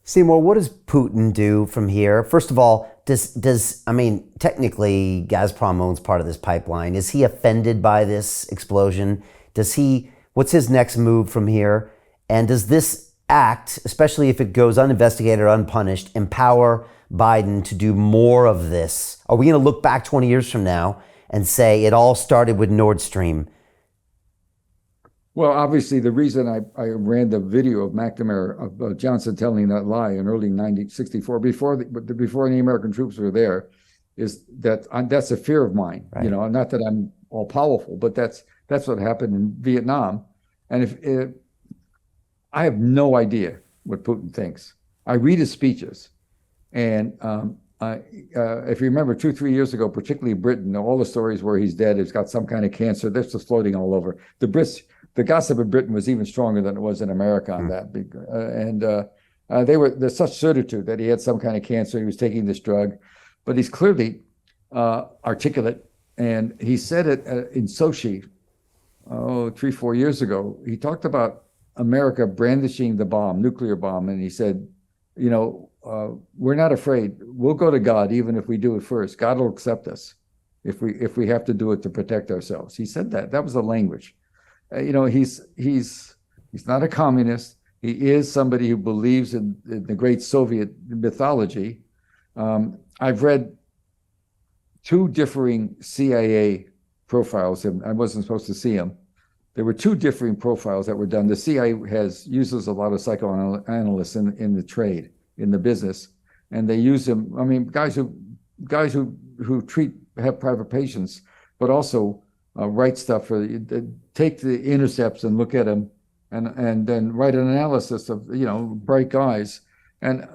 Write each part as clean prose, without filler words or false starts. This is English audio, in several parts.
Seymour, what does Putin do from here? First of all, does I mean, technically Gazprom owns part of this pipeline. Is he offended by this explosion? What's his next move from here? And does this act, especially if it goes uninvestigated or unpunished, empower Biden to do more of this? Are we going to look back 20 years from now and say it all started with Nordstream? Well, obviously, the reason I ran the video of McNamara, of Johnson telling that lie in early 1964, before any American troops were there, is that that's a fear of mine. Right. You know, not that I'm all powerful, but that's what happened in Vietnam. And if I have no idea what Putin thinks. I read his speeches, and if you remember 2-3 years ago, particularly Britain, all the stories where he's dead, he's got some kind of cancer. This was floating all over. The gossip in Britain was even stronger than it was in America on that. There's such certitude that he had some kind of cancer. He was taking this drug, but he's clearly articulate. And he said it in Sochi, 3-4 years ago. He talked about America brandishing the bomb, nuclear bomb, and he said, we're not afraid. We'll go to God even if we do it first. God will accept us if we have to do it to protect ourselves. He said that. That was the language. He's not a communist. He is somebody who believes in the great Soviet mythology. I've read 2 differing CIA profiles, and I wasn't supposed to see them. There were 2 differing profiles that were done. The CIA uses a lot of psychoanalysts in the trade, in the business, and they use them. I mean, guys who have private patients, but also write stuff take the intercepts and look at them, and then write an analysis of bright guys. And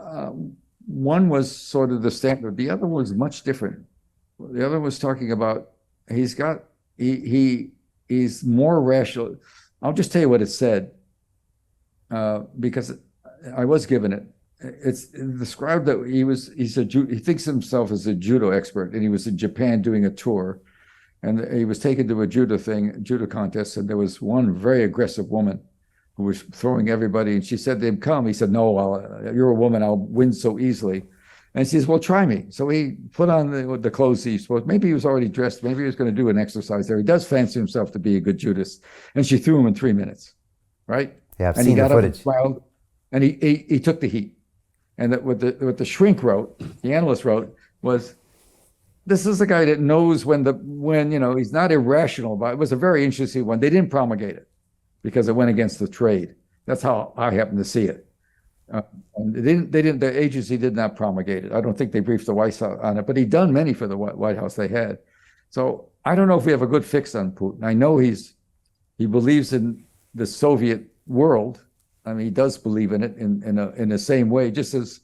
one was sort of the standard. The other was much different. The other was talking about he's more rational. I'll just tell you what it said, because I was given it. It's described that he thinks himself as a judo expert, and he was in Japan doing a tour, and he was taken to a judo contest, and there was one very aggressive woman who was throwing everybody, and she said to him, "Come." He said, "No, you're a woman. I'll win so easily." And she says, "Well, try me." So he put on the clothes he supposed. Maybe he was already dressed. Maybe he was going to do an exercise there. He does fancy himself to be a good judist. And she threw him in 3 minutes, right? Yeah, I've seen the footage. And he got up and smiled, and he took the heat. And what the shrink wrote, the analyst wrote, was, this is a guy that knows when he's not irrational. But it was a very interesting one. They didn't promulgate it because it went against the trade. That's how I happen to see it. And the agency did not promulgate it. I don't think they briefed the White House on it, but he'd done many for the White House they had. So I don't know if we have a good fix on Putin. I know he believes in the Soviet world. I mean, he does believe in it in the same way, just as,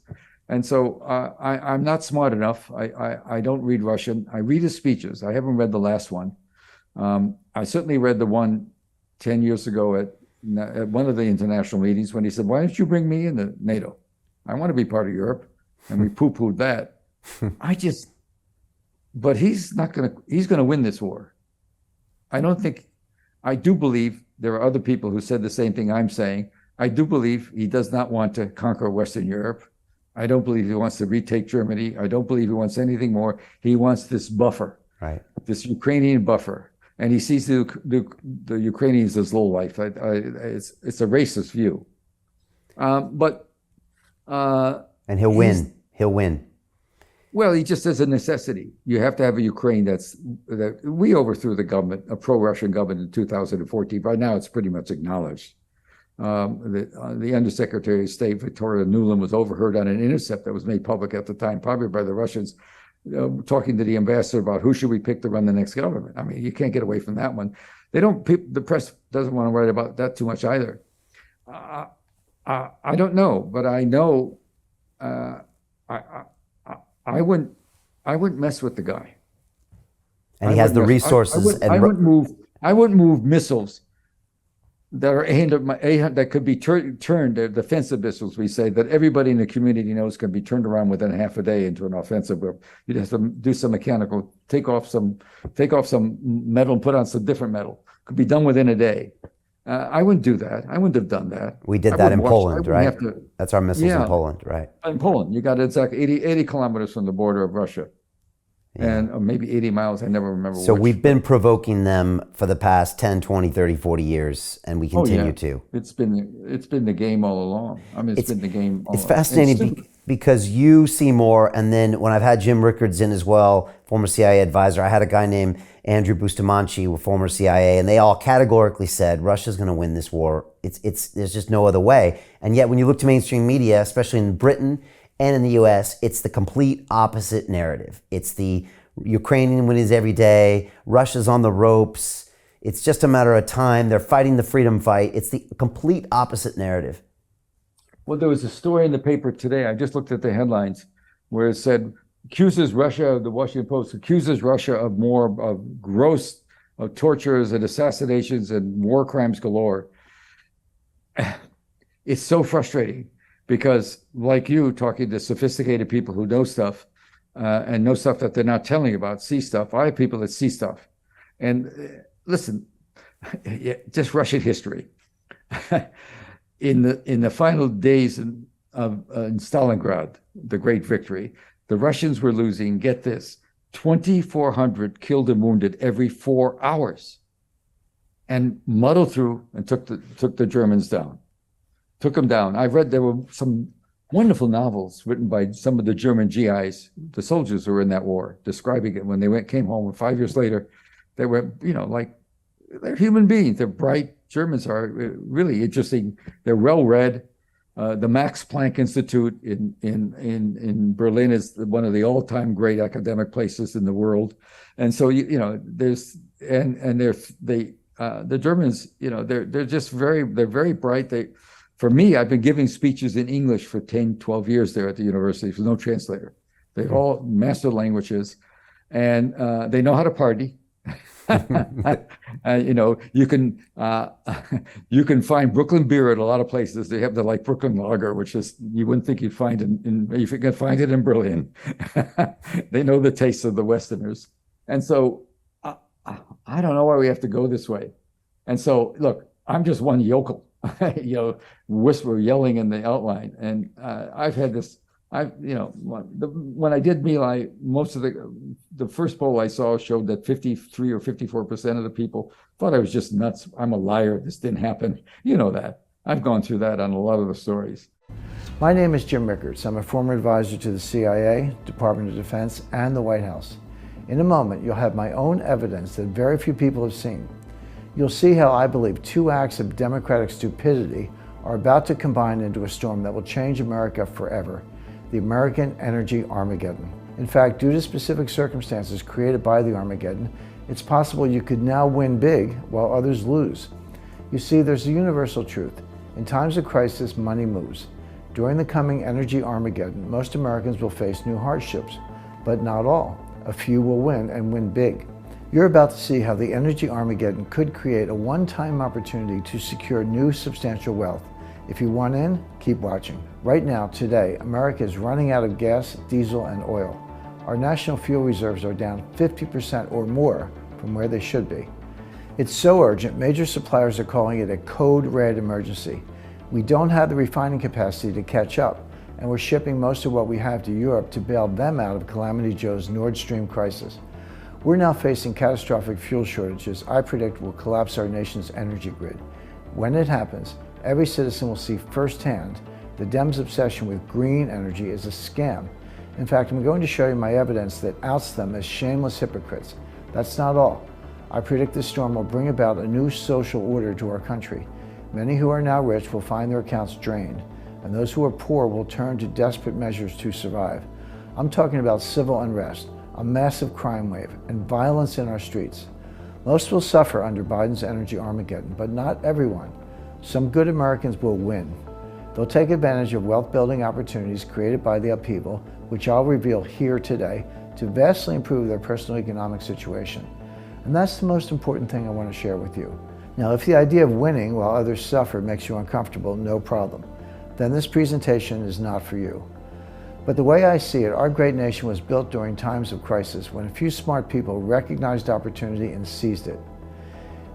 and so I'm not smart enough. I don't read Russian. I read his speeches. I haven't read the last one. I certainly read the one 10 years ago at one of the international meetings when he said, "Why don't you bring me into NATO? I want to be part of Europe." And we poo-pooed that. But he's going to win this war. I do believe there are other people who said the same thing I'm saying. I do believe he does not want to conquer Western Europe. I don't believe he wants to retake Germany. I don't believe he wants anything more. He wants this buffer, right? This Ukrainian buffer. And he sees the Ukrainians as low life. It's a racist view. And he'll win. He'll win. Well, he just has a necessity. You have to have a Ukraine that we overthrew the government, a pro-Russian government in 2014. By now, it's pretty much acknowledged. The Undersecretary of State, Victoria Nuland, was overheard on an intercept that was made public at the time, probably by the Russians, talking to the ambassador about who should we pick to run the next government. I mean, you can't get away from that one. The press doesn't want to write about that too much either. I don't know, but I know I wouldn't mess with the guy. And he has the resources. I wouldn't move missiles that are aimed at that could be turned, the defensive missiles, we say, that everybody in the community knows can be turned around within half a day into an offensive. You'd have to do some mechanical, take off some metal and put on some different metal. Could be done within a day. I wouldn't do that. I wouldn't have done that. We did I that in wouldn't watch. I Poland, wouldn't right? have to. That's our missiles in Yeah, Poland, right? in Poland, you got exactly 80 kilometers from the border of Russia, Yeah. and or maybe 80 miles. I never remember So which. we've been provoking them for the past 10, 20, 30, 40 years, and we Oh continue yeah, to. it's been the game all along. I mean, it's It's been the game all it's along. And fascinating because you, Seymour, and then when I've had Jim Rickards in as well, former CIA advisor, I had a guy named Andrew Bustamante, former CIA, and they all categorically said Russia's going to win this war. It's there's just no other way. And yet, when you look to mainstream media, especially in Britain and in the U.S., it's the complete opposite narrative. It's the Ukrainian wins every day. Russia's on the ropes. It's just a matter of time. They're fighting the freedom fight. It's the complete opposite narrative. Well, there was a story in the paper today. I just looked at the headlines where it said accuses Russia, the Washington Post accuses Russia of more of gross of tortures and assassinations and war crimes galore. It's so frustrating because, like you, talking to sophisticated people who know stuff and know stuff that they're not telling you about, see stuff. I have people that see stuff. And listen, just Russian history. In the final days in Stalingrad, the great victory, the Russians were losing, get this, 2,400 killed and wounded every 4 hours, and muddled through and took the Germans down, took them down. I read there were some wonderful novels written by some of the German GIs, the soldiers who were in that war, describing it when they came home. And 5 years later, they were, like, they're human beings. They're bright. Germans are really interesting. They're well read. The Max Planck Institute in Berlin is one of the all-time great academic places in the world. And so there's the Germans, they're just they're very bright. For me, I've been giving speeches in English for 10, 12 years there at the university with no translator. They all master languages, and they know how to party. You can find Brooklyn beer at a lot of places. They have the Brooklyn Lager, which is you wouldn't think you'd find you can find it in Berlin. They know the taste of the Westerners, and so I don't know why we have to go this way. And so, look, I'm just one yokel, whisper yelling in the outline, and I've had this. When I did My Lai, most of the first poll I saw showed that 53 or 54% of the people thought I was just nuts. I'm a liar. This didn't happen. You know that. I've gone through that on a lot of the stories. My name is Jim Rickards. I'm a former advisor to the CIA, Department of Defense, and the White House. In a moment, you'll have my own evidence that very few people have seen. You'll see how I believe 2 acts of democratic stupidity are about to combine into a storm that will change America forever. The American Energy Armageddon. In fact, due to specific circumstances created by the Armageddon, it's possible you could now win big while others lose. You see, there's a universal truth. In times of crisis, money moves. During the coming energy Armageddon, most Americans will face new hardships, but not all. A few will win and win big. You're about to see how the energy Armageddon could create a one-time opportunity to secure new substantial wealth. If you want in, keep watching. Right now, today, America is running out of gas, diesel, and oil. Our national fuel reserves are down 50% or more from where they should be. It's so urgent, major suppliers are calling it a code red emergency. We don't have the refining capacity to catch up, and we're shipping most of what we have to Europe to bail them out of Calamity Joe's Nordstream crisis. We're now facing catastrophic fuel shortages I predict will collapse our nation's energy grid. When it happens, every citizen will see firsthand the Dems' obsession with green energy is a scam. In fact, I'm going to show you my evidence that outs them as shameless hypocrites. That's not all. I predict this storm will bring about a new social order to our country. Many who are now rich will find their accounts drained, and those who are poor will turn to desperate measures to survive. I'm talking about civil unrest, a massive crime wave, and violence in our streets. Most will suffer under Biden's energy Armageddon, but not everyone. Some good Americans will win. They'll take advantage of wealth-building opportunities created by the upheaval, which I'll reveal here today, to vastly improve their personal economic situation. And that's the most important thing I want to share with you. Now, if the idea of winning while others suffer makes you uncomfortable, no problem. Then this presentation is not for you. But the way I see it, our great nation was built during times of crisis when a few smart people recognized opportunity and seized it.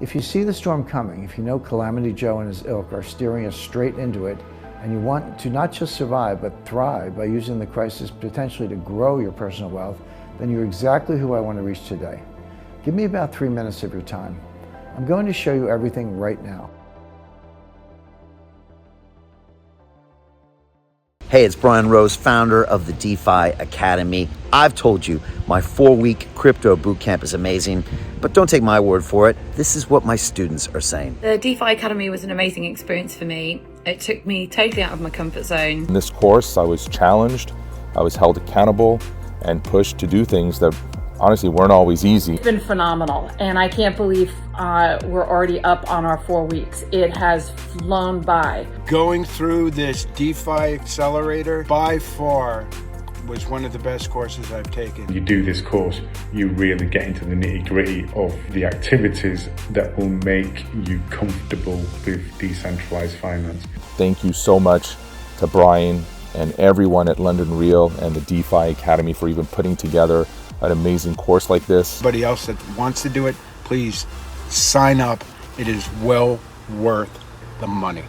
If you see the storm coming, if you know Calamity Joe and his ilk are steering us straight into it, and you want to not just survive, but thrive by using the crisis potentially to grow your personal wealth, then you're exactly who I want to reach today. Give me about 3 minutes of your time. I'm going to show you everything right now. Hey, it's Brian Rose, founder of the DeFi Academy. I've told you my 4-week crypto bootcamp is amazing, but don't take my word for it. This is what my students are saying. The DeFi Academy was an amazing experience for me. It took me totally out of my comfort zone. In this course, I was challenged, I was held accountable, and pushed to do things that honestly weren't always easy. It's been phenomenal, and I can't believe we're already up on our 4 weeks. It has flown by. Going through this DeFi accelerator by far was one of the best courses I've taken. You do this course, you really get into the nitty-gritty of the activities that will make you comfortable with decentralized finance. Thank you so much to Brian and everyone at London Real and the DeFi Academy for even putting together an amazing course like this. Anybody else that wants to do it, please sign up. It is well worth the money.